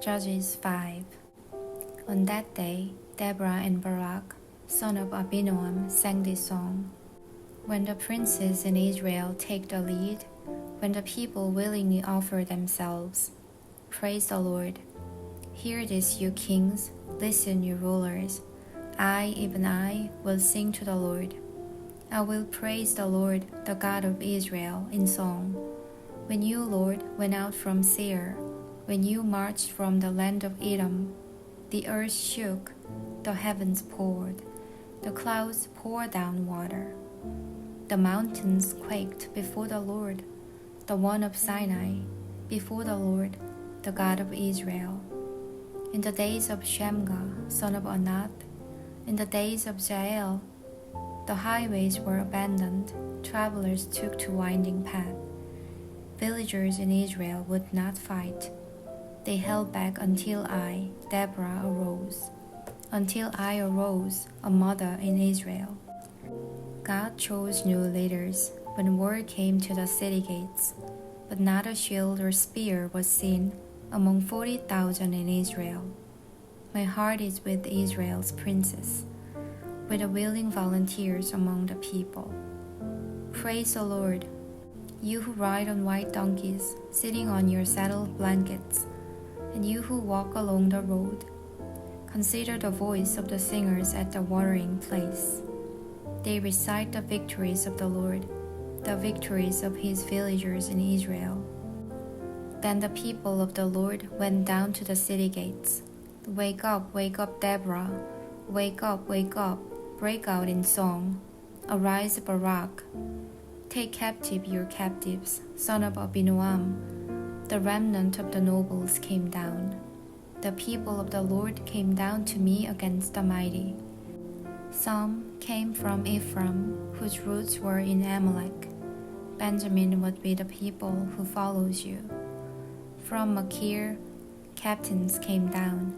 Judges 5. On that day, Deborah and Barak, son of Abinoam, sang this song. When the princes in Israel take the lead, when the people willingly offer themselves, praise the Lord. Hear this, you kings, listen, you rulers. I, even I, will sing to the Lord. I will praise the Lord, the God of Israel, in song. When you, Lord, went out from Seir, when you marched from the land of Edom, the earth shook, the heavens poured, the clouds poured down water. The mountains quaked before the Lord, the one of Sinai, before the Lord, the God of Israel. In the days of Shamgar, son of Anath, in the days of Jael, the highways were abandoned, travelers took to winding paths. Villagers in Israel would not fight. They held back until I, Deborah, arose. Until I arose, a mother in Israel. God chose new leaders when word came to the city gates, but not a shield or spear was seen among 40,000 in Israel. My heart is with Israel's princes, with the willing volunteers among the people. Praise the Lord, you who ride on white donkeys, sitting on your saddled blankets, and you who walk along the road. Consider the voice of the singers at the watering place. They recite the victories of the Lord, the victories of his villagers in Israel. Then the people of the Lord went down to the city gates. Wake up, Deborah. Wake up, break out in song. Arise, Barak. Take captive your captives, son of Abinoam. The remnant of the nobles came down. The people of the Lord came down to me against the mighty. Some came from Ephraim, whose roots were in Amalek. Benjamin would be the people who follows you. From Machir, captains came down.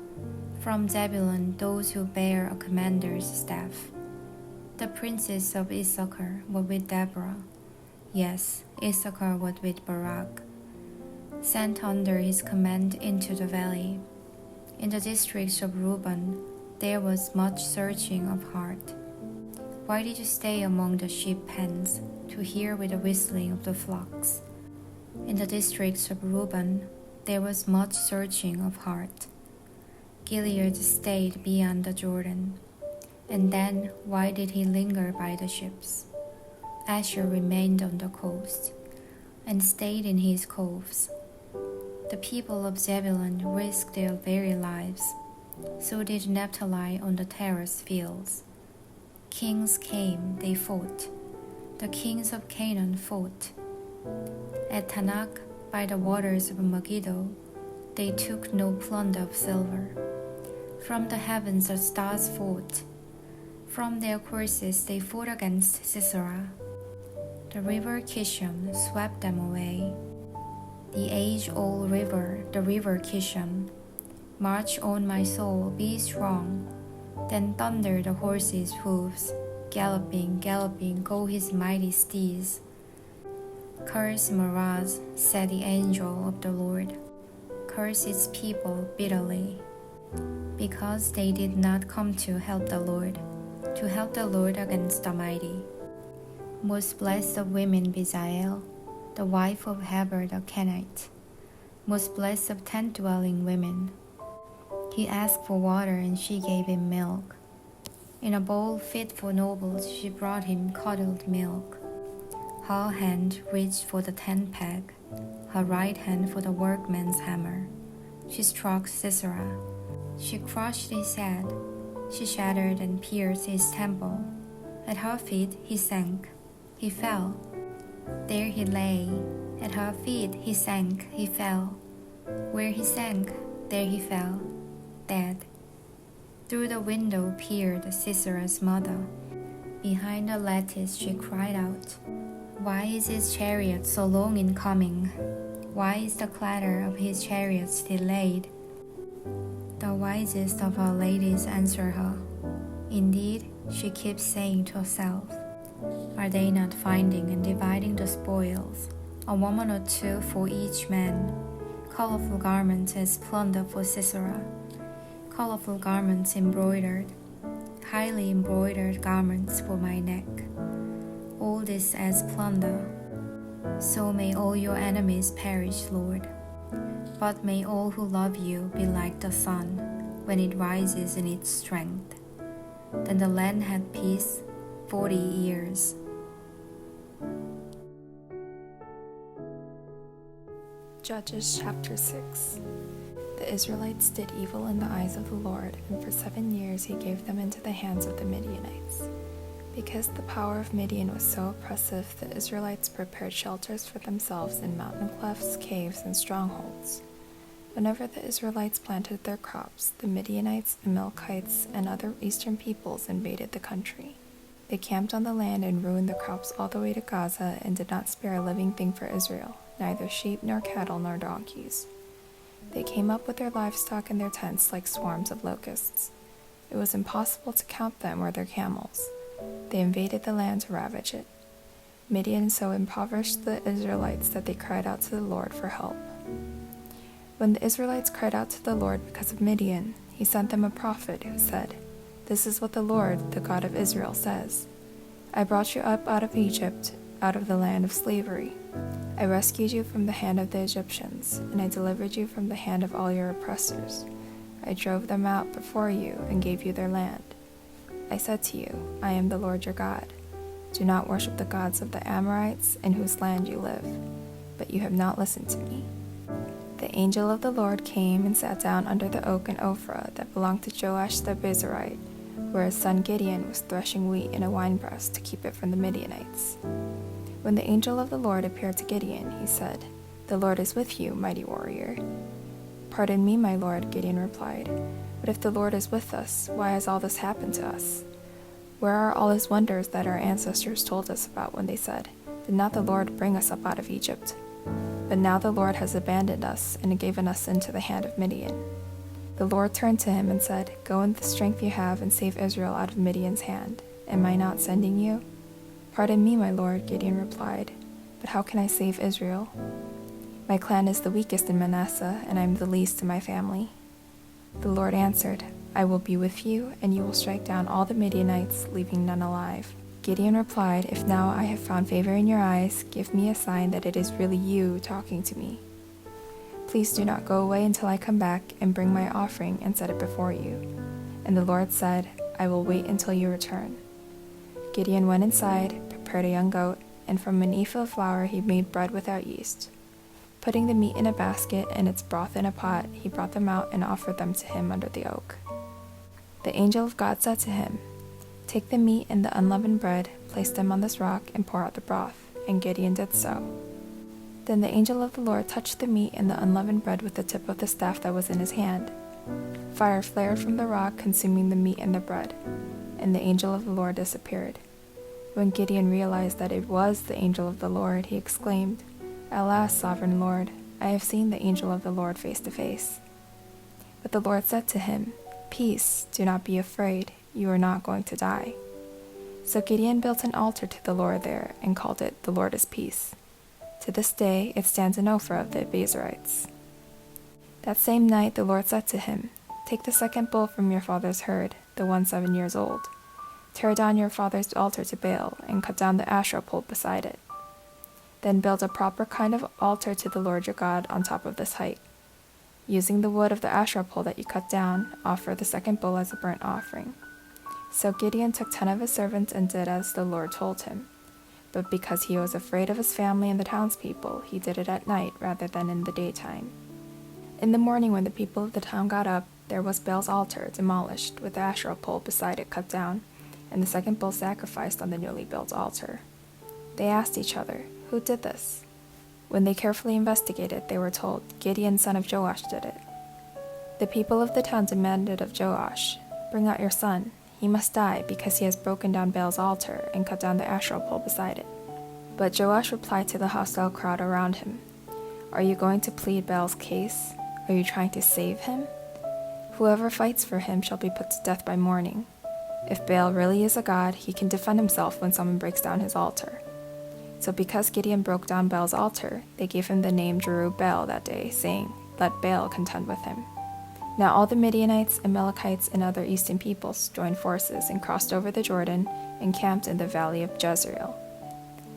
From Zebulun, those who bear a commander's staff. The princes of Issachar were with Deborah. Yes, Issachar was with Barak, sent under his command into the valley. In the districts of Reuben, there was much searching of heart. Why did you stay among the sheep pens to hear with the whistling of the flocks? In the districts of Reuben, there was much searching of heart. Gilead stayed beyond the Jordan. And then why did he linger by the ships? Asher remained on the coast and stayed in his coves. The people of Zebulun risked their very lives. So did Naphtali on the terrace fields. Kings came, they fought. The kings of Canaan fought. At Tanakh, by the waters of Megiddo, they took no plunder of silver. From the heavens the stars fought. From their courses they fought against Sisera. The river Kishon swept them away. The age-old river, the river Kishon. March on, my soul, be strong. Then thunder the horses' hooves. Galloping, galloping, go his mighty steeds. Curse Meroz, said the angel of the Lord. Curse its people bitterly, because they did not come to help the Lord against the mighty. Most blessed of women Bezalel, the wife of Heber the Kenite. Most blessed of tent-dwelling women. He asked for water and she gave him milk. In a bowl fit for nobles she brought him curdled milk. Her hand reached for the tent peg, her right hand for the workman's hammer. She struck Sisera. She crushed his head. She shattered and pierced his temple. At her feet he sank. He fell. There he lay. At her feet he sank. He fell. Where he sank, there he fell, dead. Through the window peered Sisera's mother. Behind the lattice she cried out, "Why is his chariot so long in coming? Why is the clatter of his chariots delayed?" The wisest of her ladies answer her. Indeed, she keeps saying to herself, "Are they not finding and dividing the spoils, a woman or two for each man, colorful garments as plunder for Sisera, colorful garments embroidered, highly embroidered garments for my neck. All this as plunder. So may all your enemies perish, Lord. But may all who love you be like the sun when it rises in its strength. Then the land had peace 40 years. Judges chapter 6. The Israelites did evil in the eyes of the Lord, and for 7 years he gave them into the hands of the Midianites. Because the power of Midian was so oppressive, the Israelites prepared shelters for themselves in mountain clefts, caves, and strongholds. Whenever the Israelites planted their crops, the Midianites, Amalekites, and other eastern peoples invaded the country. They camped on the land and ruined the crops all the way to Gaza and did not spare a living thing for Israel, neither sheep nor cattle nor donkeys. They came up with their livestock in their tents like swarms of locusts. It was impossible to count them or their camels. They invaded the land to ravage it. Midian so impoverished the Israelites that they cried out to the Lord for help. When the Israelites cried out to the Lord because of Midian, he sent them a prophet who said, "This is what the Lord, the God of Israel, says. I brought you up out of Egypt, out of the land of slavery. I rescued you from the hand of the Egyptians, and I delivered you from the hand of all your oppressors. I drove them out before you and gave you their land. I said to you, I am the Lord your God. Do not worship the gods of the Amorites in whose land you live. But you have not listened to me." The angel of the Lord came and sat down under the oak in Ophrah that belonged to Joash the Abiezrite, where his son Gideon was threshing wheat in a winepress to keep it from the Midianites. When the angel of the Lord appeared to Gideon, he said, "The Lord is with you, mighty warrior." "Pardon me, my lord," Gideon replied, "but if the Lord is with us, why has all this happened to us? Where are all his wonders that our ancestors told us about when they said, 'Did not the Lord bring us up out of Egypt?' But now the Lord has abandoned us and given us into the hand of Midian." The Lord turned to him and said, "Go in the strength you have and save Israel out of Midian's hand. Am I not sending you?" "Pardon me, my lord," Gideon replied, "but how can I save Israel? My clan is the weakest in Manasseh, and I am the least in my family." The Lord answered, "I will be with you, and you will strike down all the Midianites, leaving none alive." Gideon replied, "If now I have found favor in your eyes, give me a sign that it is really you talking to me. Please do not go away until I come back and bring my offering and set it before you." And the Lord said, "I will wait until you return." Gideon went inside, prepared a young goat, and from an ephah of flour he made bread without yeast. Putting the meat in a basket and its broth in a pot, he brought them out and offered them to him under the oak. The angel of God said to him, "Take the meat and the unleavened bread, place them on this rock, and pour out the broth." And Gideon did so. Then the angel of the Lord touched the meat and the unleavened bread with the tip of the staff that was in his hand. Fire flared from the rock, consuming the meat and the bread, and the angel of the Lord disappeared. When Gideon realized that it was the angel of the Lord, he exclaimed, "Alas, sovereign Lord, I have seen the angel of the Lord face to face." But the Lord said to him, "Peace, do not be afraid, you are not going to die." So Gideon built an altar to the Lord there and called it, "The Lord is Peace." To this day it stands in Ophrah of the Abiezrites. That same night the Lord said to him, "Take the second bull from your father's herd, the one 7 years old. Tear down your father's altar to Baal and cut down the Asherah pole beside it. Then build a proper kind of altar to the Lord your God on top of this height. Using the wood of the Asherah pole that you cut down, offer the second bull as a burnt offering." So Gideon took 10 of his servants and did as the Lord told him. But because he was afraid of his family and the townspeople, he did it at night rather than in the daytime. In the morning when the people of the town got up, there was Baal's altar demolished, with the Asherah pole beside it cut down, and the second bull sacrificed on the newly built altar. They asked each other, "Who did this?" When they carefully investigated, they were told, "Gideon, son of Joash, did it." The people of the town demanded of Joash, "Bring out your son. He must die because he has broken down Baal's altar and cut down the Asherah pole beside it." But Joash replied to the hostile crowd around him, "Are you going to plead Baal's case? Are you trying to save him? Whoever fights for him shall be put to death by morning. If Baal really is a god, he can defend himself when someone breaks down his altar." So because Gideon broke down Baal's altar, they gave him the name Jerub-Baal that day, saying, let Baal contend with him. Now all the Midianites, Amalekites, and other eastern peoples joined forces and crossed over the Jordan and camped in the valley of Jezreel.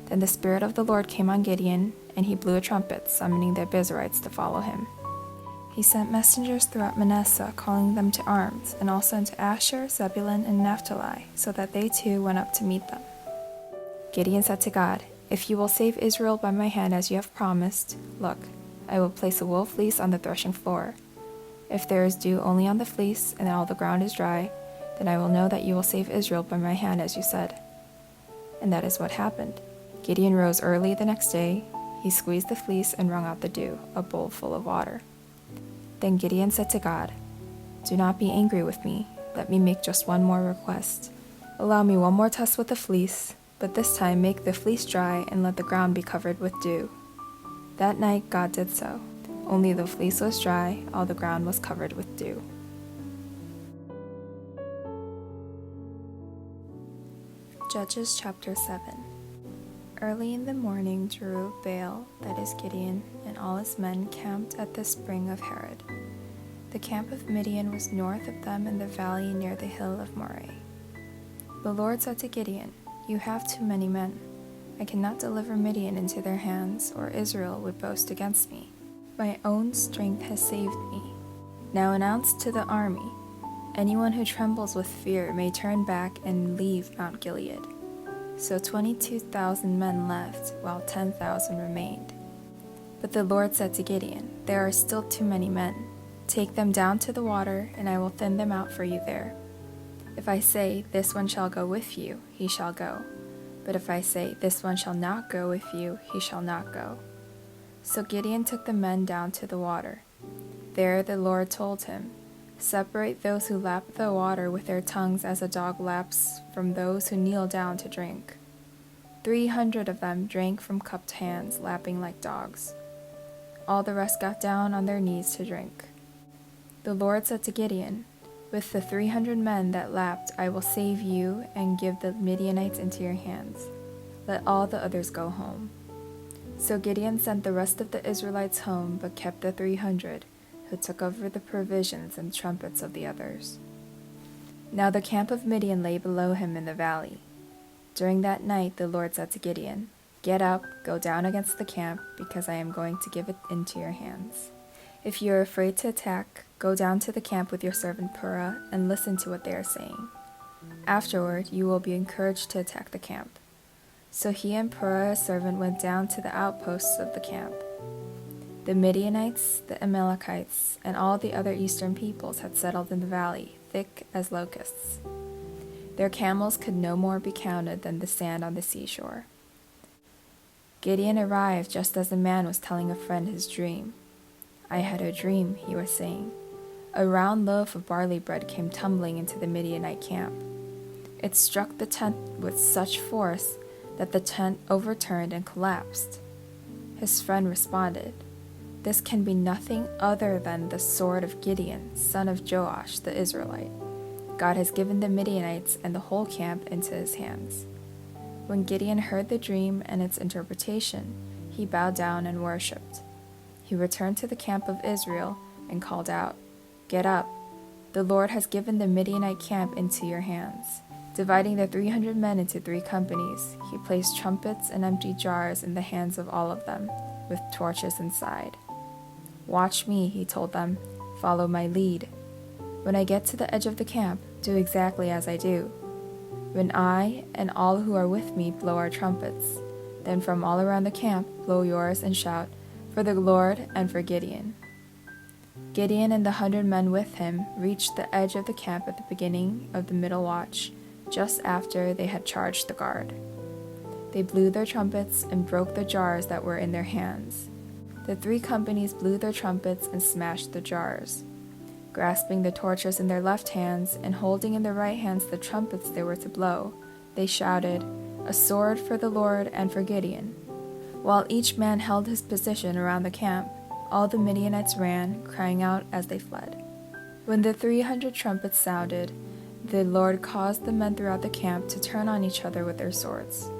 Then the Spirit of the Lord came on Gideon, and he blew a trumpet, summoning the Abiezrites to follow him. He sent messengers throughout Manasseh, calling them to arms, and also into Asher, Zebulun, and Naphtali, so that they too went up to meet them. Gideon said to God, "If you will save Israel by my hand as you have promised, look, I will place a wool fleece on the threshing floor. If there is dew only on the fleece, and all the ground is dry, then I will know that you will save Israel by my hand as you said." And that is what happened. Gideon rose early the next day. He squeezed the fleece and wrung out the dew, a bowl full of water. Then Gideon said to God, "Do not be angry with me. Let me make just one more request. Allow me one more test with the fleece, but this time make the fleece dry and let the ground be covered with dew." That night God did so. Only the fleece was dry, all the ground was covered with dew. Judges chapter 7. Early in the morning, Jerubbaal, that is Gideon, and all his men camped at the spring of Harod. The camp of Midian was north of them in the valley near the hill of Moreh. The Lord said to Gideon, "You have too many men. I cannot deliver Midian into their hands, or Israel would boast against me. My own strength has saved me. Now announce to the army, anyone who trembles with fear may turn back and leave Mount Gilead." So 22,000 men left, while 10,000 remained. But the Lord said to Gideon, "There are still too many men. Take them down to the water, and I will thin them out for you there. If I say, 'This one shall go with you,' he shall go. But if I say, 'This one shall not go with you,' he shall not go." So Gideon took the men down to the water. There the Lord told him, "Separate those who lap the water with their tongues as a dog laps from those who kneel down to drink." 300 of them drank from cupped hands, lapping like dogs. All the rest got down on their knees to drink. The Lord said to Gideon, "With the 300 men that lapped, I will save you and give the Midianites into your hands. Let all the others go home." So Gideon sent the rest of the Israelites home, but kept the 300, who took over the provisions and trumpets of the others. Now the camp of Midian lay below him in the valley. During that night the Lord said to Gideon, "Get up, go down against the camp, because I am going to give it into your hands. If you are afraid to attack, go down to the camp with your servant Purah and listen to what they are saying. Afterward you will be encouraged to attack the camp." So he and Purah his servant went down to the outposts of the camp. The Midianites, the Amalekites, and all the other eastern peoples had settled in the valley, thick as locusts. Their camels could no more be counted than the sand on the seashore. Gideon arrived just as the man was telling a friend his dream. "I had a dream," he was saying. "A round loaf of barley bread came tumbling into the Midianite camp. It struck the tent with such force that the tent overturned and collapsed." His friend responded, "This can be nothing other than the sword of Gideon, son of Joash the Israelite. God has given the Midianites and the whole camp into his hands." When Gideon heard the dream and its interpretation, he bowed down and worshipped. He returned to the camp of Israel and called out, "Get up! The Lord has given the Midianite camp into your hands." Dividing the 300 men into 3 companies, he placed trumpets and empty jars in the hands of all of them, with torches inside. "Watch me," he told them. "Follow my lead. When I get to the edge of the camp, do exactly as I do. When I and all who are with me blow our trumpets, then from all around the camp blow yours and shout, 'For the Lord and for Gideon.'" Gideon and the 100 men with him reached the edge of the camp at the beginning of the middle watch, just after they had charged the guard. They blew their trumpets and broke the jars that were in their hands. The 3 companies blew their trumpets and smashed the jars. Grasping the torches in their left hands and holding in their right hands the trumpets they were to blow, they shouted, "A sword for the Lord and for Gideon." While each man held his position around the camp, all the Midianites ran, crying out as they fled. When the 300 trumpets sounded, the Lord caused the men throughout the camp to turn on each other with their swords.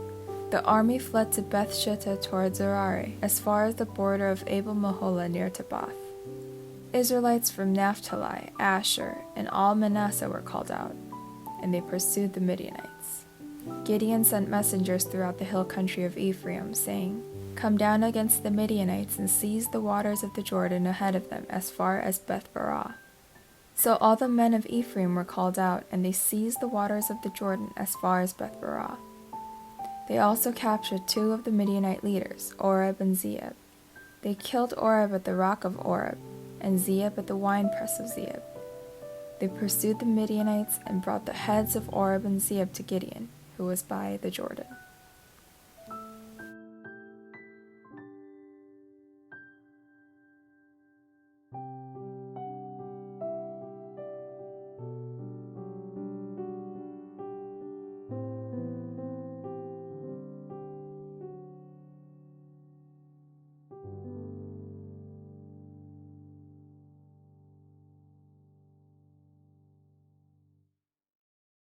The army fled to Beth Shittah toward Zerari, as far as the border of Abel Meholah near Tabbath. Israelites from Naphtali, Asher, and all Manasseh were called out, and they pursued the Midianites. Gideon sent messengers throughout the hill country of Ephraim, saying, "Come down against the Midianites and seize the waters of the Jordan ahead of them as far as Beth-barah." So all the men of Ephraim were called out, and they seized the waters of the Jordan as far as Beth-barah. They also captured 2 of the Midianite leaders, Oreb and Zeeb. They killed Oreb at the rock of Oreb, and Zeeb at the winepress of Zeeb. They pursued the Midianites and brought the heads of Oreb and Zeeb to Gideon, who was by the Jordan.